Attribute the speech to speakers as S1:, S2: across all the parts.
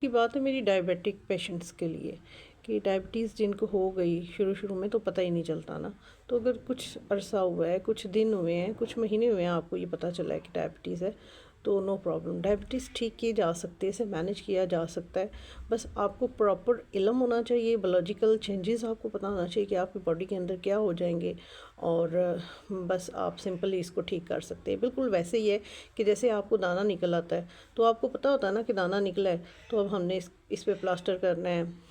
S1: की बात है मेरी डायबिटिक पेशेंट्स के लिए कि डायबिटीज़ जिनको हो गई शुरू शुरू में तो पता ही नहीं चलता ना। तो अगर कुछ अरसा हुआ है, कुछ दिन हुए हैं, कुछ महीने हुए हैं, आपको ये पता चला है कि डायबिटीज़ है, तो नो प्रॉब्लम। डायबिटीज़ ठीक की जा सकती है, इसे मैनेज किया जा सकता है। बस आपको प्रॉपर इल्म होना चाहिए, बायोलॉजिकल चेंजेस आपको पता होना चाहिए कि आपकी बॉडी के अंदर क्या हो जाएंगे, और बस आप सिंपली इसको ठीक कर सकते हैं। बिल्कुल वैसे ही है कि जैसे आपको दाना निकल आता है, तो आपको पता होता है ना कि दाना निकला है, तो अब हमने इस पे प्लास्टर करना है,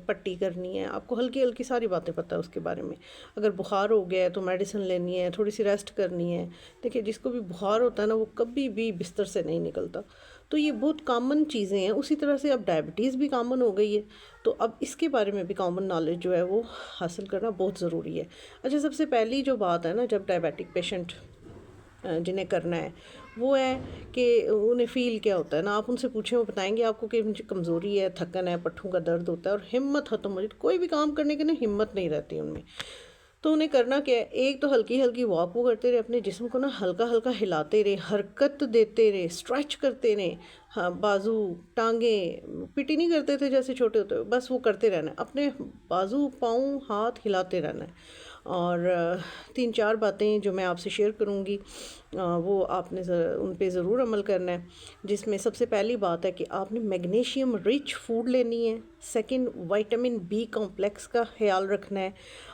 S1: पट्टी करनी है। आपको हल्की हल्की सारी बातें पता है उसके बारे में। अगर बुखार हो गया है तो मेडिसिन लेनी है, थोड़ी सी रेस्ट करनी है। देखिए, जिसको भी बुखार होता है ना, वो कभी भी बिस्तर से नहीं निकलता। तो ये बहुत कॉमन चीज़ें हैं। उसी तरह से अब डायबिटीज़ भी कॉमन हो गई है, तो अब इसके बारे में भी कॉमन नॉलेज जो है वो हासिल करना बहुत ज़रूरी है। अच्छा, सबसे पहली जो बात है ना, जब डायबिटिक पेशेंट जिन्हें करना है, वो है कि उन्हें फ़ील क्या होता है ना, आप उनसे पूछें, वो बताएँगे आपको कि मुझे कमज़ोरी है, थकन है, पट्ठों का दर्द होता है और हिम्मत ख़त्म हो जाती है। कोई भी काम करने की ना हिम्मत नहीं रहती उनमें। तो उन्हें करना क्या है, एक तो हल्की-हल्की वॉक वो करते रहे, अपने जिस्म को ना हल्का-हल्का हिलाते रहे, हरकत देते रहे, स्ट्रेच करते रहे। हाँ, बाजू, टाँगें, पीटी नहीं करते थे जैसे छोटे होते हुए, बस वो करते रहना है। अपने बाजू, पाँव, हाथ हिलाते रहना है। और 3-4 बातें जो मैं आपसे शेयर करूँगी, वो आपने उन पे ज़रूर अमल करना है। जिसमें सबसे पहली बात है कि आपने मैग्नीशियम रिच फूड लेनी है। सेकंड, विटामिन बी कॉम्प्लेक्स का ख़्याल रखना है।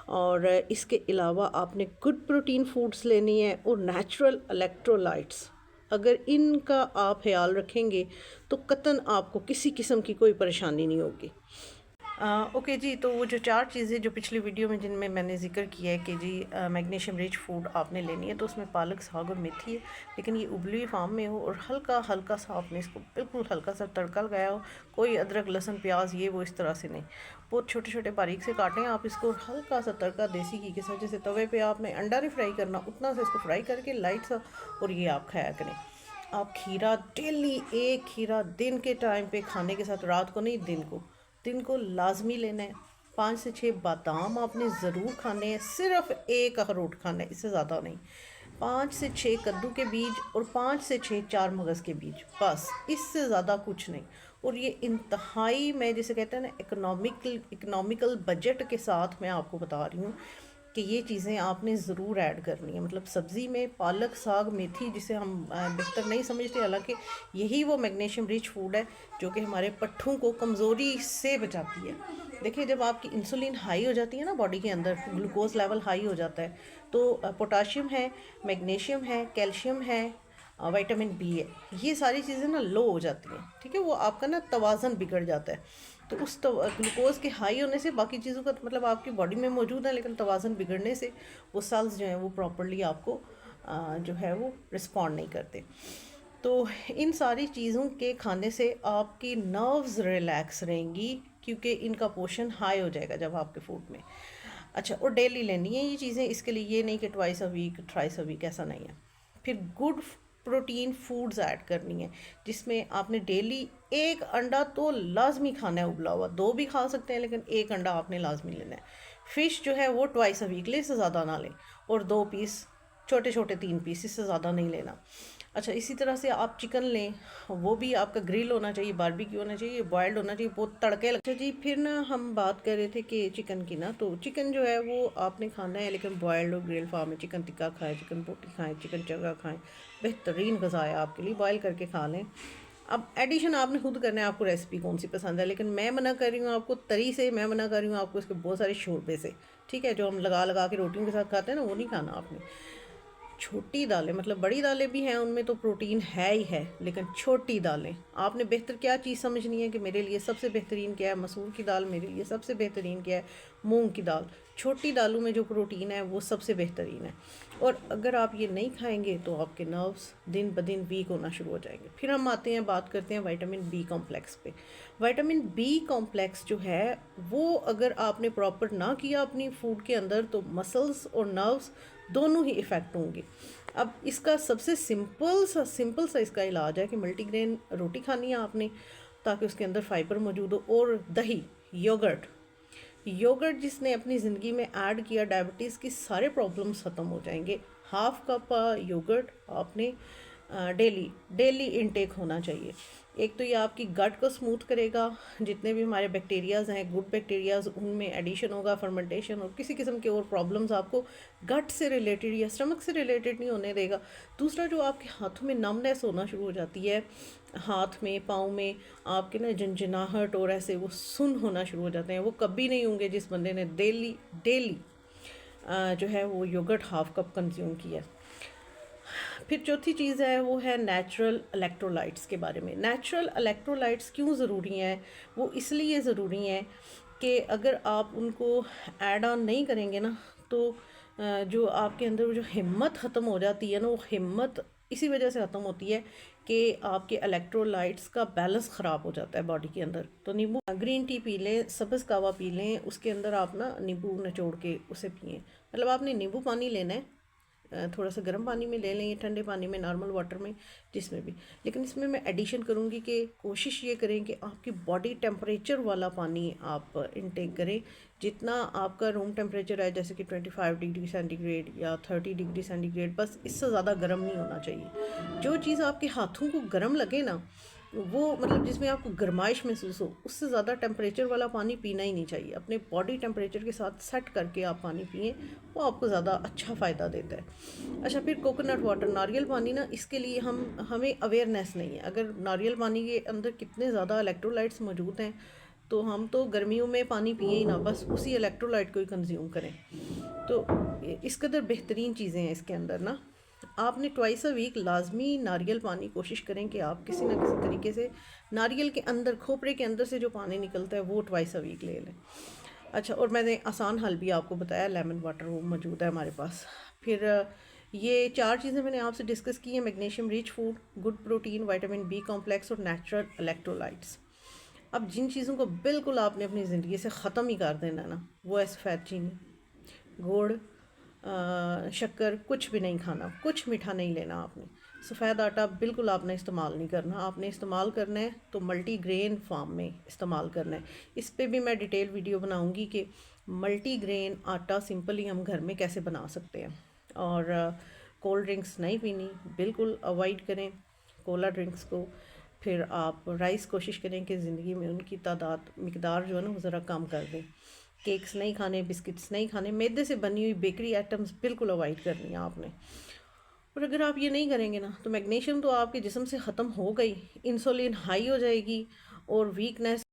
S1: और इसके अलावा आपने गुड प्रोटीन फूड्स लेनी है और नेचुरल इलेक्ट्रोलाइट्स। अगर इनका आप ख़्याल रखेंगे तो कतन आपको किसी किस्म की कोई परेशानी नहीं होगी। ओके जी, तो वो जो 4 चीज़ें जो पिछली वीडियो में जिनमें मैंने ज़िक्र किया है कि जी मैग्नीशियम रिच फूड आपने लेनी है, तो उसमें पालक, साग और मेथी है। लेकिन ये उबली हुई फार्म में हो और हल्का हल्का सा आपने इसको बिल्कुल हल्का सा तड़का लगाया हो। कोई अदरक, लहसुन, प्याज ये वो इस तरह से नहीं, बहुत छोटे छोटे बारीक से काटें आप इसको। हल्का सा तड़का देसी घी के साथ, जैसे तवे पे आपने अंडा नहीं फ्राई करना, उतना सा इसको फ्राई करके लाइट सा, और ये आप खाया करें। आप खीरा डेली, एक खीरा दिन के टाइम पे खाने के साथ, रात को नहीं, दिन को लाजमी लेना है। 5 से 6 बादाम आपने ज़रूर खाने हैं। सिर्फ एक अखरोट खाना है, इससे ज़्यादा नहीं। 5 से 6 कद्दू के बीज और 5 से 6 चार मगज़ के बीज, बस, इससे ज़्यादा कुछ नहीं। और ये इंतहाई, मैं जिसे कहते हैं ना, इकोनॉमिकल बजट के साथ मैं आपको बता रही हूँ कि ये चीज़ें आपने ज़रूर ऐड करनी है। मतलब सब्ज़ी में पालक, साग, मेथी, जिसे हम बेहतर नहीं समझते, हालांकि यही वो मैग्नीशियम रिच फूड है जो कि हमारे पट्ठों को कमज़ोरी से बचाती है। देखिए, जब आपकी इंसुलिन हाई हो जाती है ना बॉडी के अंदर, ग्लूकोज लेवल हाई हो जाता है, तो पोटाशियम है, मैग्नीशियम है, कैल्शियम है, विटामिन बी है, ये सारी चीज़ें ना लो हो जाती हैं। ठीक है, वो आपका ना तवाज़न बिगड़ जाता है। तो उस ग्लूकोज के हाई होने से बाकी चीज़ों का मतलब आपकी बॉडी में मौजूद है, लेकिन तवाज़न बिगड़ने से वो सेल्स जो हैं वो प्रॉपरली आपको जो है वो रिस्पॉन्ड नहीं करते। तो इन सारी चीज़ों के खाने से आपकी नर्व्स रिलैक्स रहेंगी, क्योंकि इनका पोषण हाई हो जाएगा जब आपके फूड में। अच्छा, और डेली लेनी है ये चीज़ें, इसके लिए ये नहीं कि twice a week, thrice a week, ऐसा नहीं है। फिर गुड प्रोटीन फूड्स ऐड करनी है, जिसमें आपने डेली एक अंडा तो लाजमी खाना है, उबला हुआ। 2 भी खा सकते हैं, लेकिन एक अंडा आपने लाजमी लेना है। फ़िश जो है वो ट्वाइस अ वीक ले, इससे ज़्यादा ना लें। और 2 पीस, छोटे छोटे 3 पीस, इससे ज़्यादा नहीं लेना। अच्छा, इसी तरह से आप चिकन लें, वो भी आपका ग्रिल होना चाहिए, बारबेक्यू होना चाहिए, बॉयल्ड होना चाहिए, बहुत तड़के लग। अच्छा जी, फिर ना हम बात कर रहे थे कि चिकन की ना, तो चिकन जो है वो आपने खाना है, लेकिन बॉयल्ड और ग्रिल फार्म में। चिकन टिक्का खाएं, चिकन बोटी खाएं, चिकन चंगा खाएं, बेहतरीन गज़ा है आपके लिए, बॉयल करके खा लें। अब एडिशन आपने खुद करना है, आपको रेसिपी कौन सी पसंद है, लेकिन मैं मना कर रही हूँ आपको तरी से, मैं मना कर रही हूँ आपको इसके बहुत सारे शोरबे से। ठीक है, जो हम लगा लगा के रोटियों के साथ खाते हैं ना, वो नहीं खाना आपने। छोटी दालें, मतलब बड़ी दालें भी हैं, उनमें तो प्रोटीन है ही है, लेकिन छोटी दालें आपने बेहतर क्या चीज़ समझनी है कि मेरे लिए सबसे बेहतरीन क्या है, मसूर की दाल, मेरे लिए सबसे बेहतरीन क्या है, मूंग की दाल। छोटी दालों में जो प्रोटीन है वो सबसे बेहतरीन है। और अगर आप ये नहीं खाएंगे तो आपके नर्व्स दिन ब दिन वीक होना शुरू हो जाएंगे। फिर हम आते हैं, बात करते हैं विटामिन बी कॉम्प्लेक्स पे। विटामिन बी कॉम्प्लेक्स जो है वो अगर आपने प्रॉपर ना किया अपनी फूड के अंदर, तो मसल्स और नर्व्स दोनों ही इफ़ेक्ट होंगे। अब इसका सबसे सिंपल सा इसका इलाज है कि मल्टीग्रेन रोटी खानी है आपने, ताकि उसके अंदर फाइबर मौजूद हो, और दही, योगर्ट। योगर्ट जिसने अपनी ज़िंदगी में ऐड किया, डायबिटीज़ की सारे प्रॉब्लम्स ख़त्म हो जाएंगे। हाफ कप योगर्ट आपने डेली डेली इनटेक होना चाहिए। एक तो ये आपकी गट को स्मूथ करेगा, जितने भी हमारे बैक्टीरियाज़ हैं, गुड बैक्टीरियाज़, उनमें एडिशन होगा, फर्मेंटेशन और किसी किस्म के और प्रॉब्लम्स आपको गट से रिलेटेड या स्टमक से रिलेटेड नहीं होने देगा। दूसरा, जो आपके हाथों में नमनेस होना शुरू हो जाती है, हाथ में, पाँव में आपके ना झंझनाहट और ऐसे वो सुन होना शुरू हो जाते हैं, वो कभी नहीं होंगे जिस बंदे ने डेली डेली जो है वो योगर्ट हाफ कप कंज्यूम किया। फिर चौथी चीज़ है वो है नेचुरल इलेक्ट्रोलाइट्स के बारे में। नेचुरल इलेक्ट्रोलाइट्स क्यों ज़रूरी हैं? वो इसलिए ज़रूरी हैं कि अगर आप उनको ऐड ऑन नहीं करेंगे ना, तो जो आपके अंदर जो हिम्मत ख़त्म हो जाती है ना, वो हिम्मत इसी वजह से ख़त्म होती है कि आपके इलेक्ट्रोलाइट्स का बैलेंस ख़राब हो जाता है बॉडी के अंदर। तो नींबू ग्रीन टी पी लें, सब्ज़ कहवा पी लें, उसके अंदर आप ना नींबू निचोड़ के उसे पिएँ। मतलब आपने नींबू पानी लेना है, थोड़ा सा गर्म पानी में ले लें या ठंडे पानी में, नॉर्मल वाटर में, जिसमें भी। लेकिन इसमें मैं एडिशन करूँगी कि कोशिश ये करें कि आपकी बॉडी टेम्परेचर वाला पानी आप इनटेक करें। जितना आपका रूम टेम्परेचर है, जैसे कि 25 डिग्री सेंटीग्रेड या 30 डिग्री सेंटीग्रेड, बस इससे ज़्यादा गर्म नहीं होना चाहिए। जो चीज़ आपके हाथों को गर्म लगे ना, वो मतलब जिसमें आपको गर्माइश महसूस हो, उससे ज़्यादा टेम्परेचर वाला पानी पीना ही नहीं चाहिए। अपने बॉडी टेम्परेचर के साथ सेट करके आप पानी पिएँ, वो आपको ज़्यादा अच्छा फ़ायदा देता है। अच्छा, फिर कोकोनट वाटर, नारियल पानी ना, इसके लिए हमें अवेयरनेस नहीं है। अगर नारियल पानी के अंदर कितने ज़्यादा इलेक्ट्रोलाइट्स मौजूद हैं, तो हम तो गर्मियों में पानी पिए ही ना, बस उसी इलेक्ट्रोलाइट को ही कंज्यूम करें। तो इस कदर बेहतरीन चीज़ें हैं इसके अंदर ना। आपने ट्वाइस अ वीक लाजमी नारियल पानी कोशिश करें कि आप किसी ना किसी तरीके से नारियल के अंदर, खोपरे के अंदर से जो पानी निकलता है वो ट्वाइस अ वीक ले लें। अच्छा, और मैंने आसान हल भी आपको बताया, लेमन वाटर, वो मौजूद है हमारे पास। फिर ये 4 चीज़ें मैंने आपसे डिस्कस की हैं: magnesium rich food, good protein, vitamin B complex और नेचुरल इलेक्ट्रोलाइट्स। अब जिन चीज़ों को बिल्कुल आपने अपनी ज़िंदगी से ख़त्म ही कर देना है ना, वो है सफ़ेद चीनी, गुड़, शक्कर, कुछ भी नहीं खाना, कुछ मीठा नहीं लेना आपने। सफ़ेद आटा बिल्कुल आपने इस्तेमाल नहीं करना। आपने इस्तेमाल करना है तो मल्टी ग्रेन फार्म में इस्तेमाल करना है। इस पे भी मैं डिटेल वीडियो बनाऊंगी कि मल्टी ग्रेन आटा सिंपली हम घर में कैसे बना सकते हैं। और कोल्ड ड्रिंक्स नहीं पीनी, बिल्कुल अवॉइड करें कोला ड्रिंक्स को। फिर आप राइस कोशिश करें कि ज़िंदगी में उनकी तादाद, मिकदार जो है ना, वो ज़रा कम कर दें। केक्स नहीं खाने, बिस्किट्स नहीं खाने, मैदे से बनी हुई बेकरी आइटम्स बिल्कुल अवॉइड करनी है आपने। और अगर आप ये नहीं करेंगे ना, तो मैग्नीशियम तो आपके जिस्म से ख़त्म हो गई, इंसुलिन हाई हो जाएगी और वीकनेस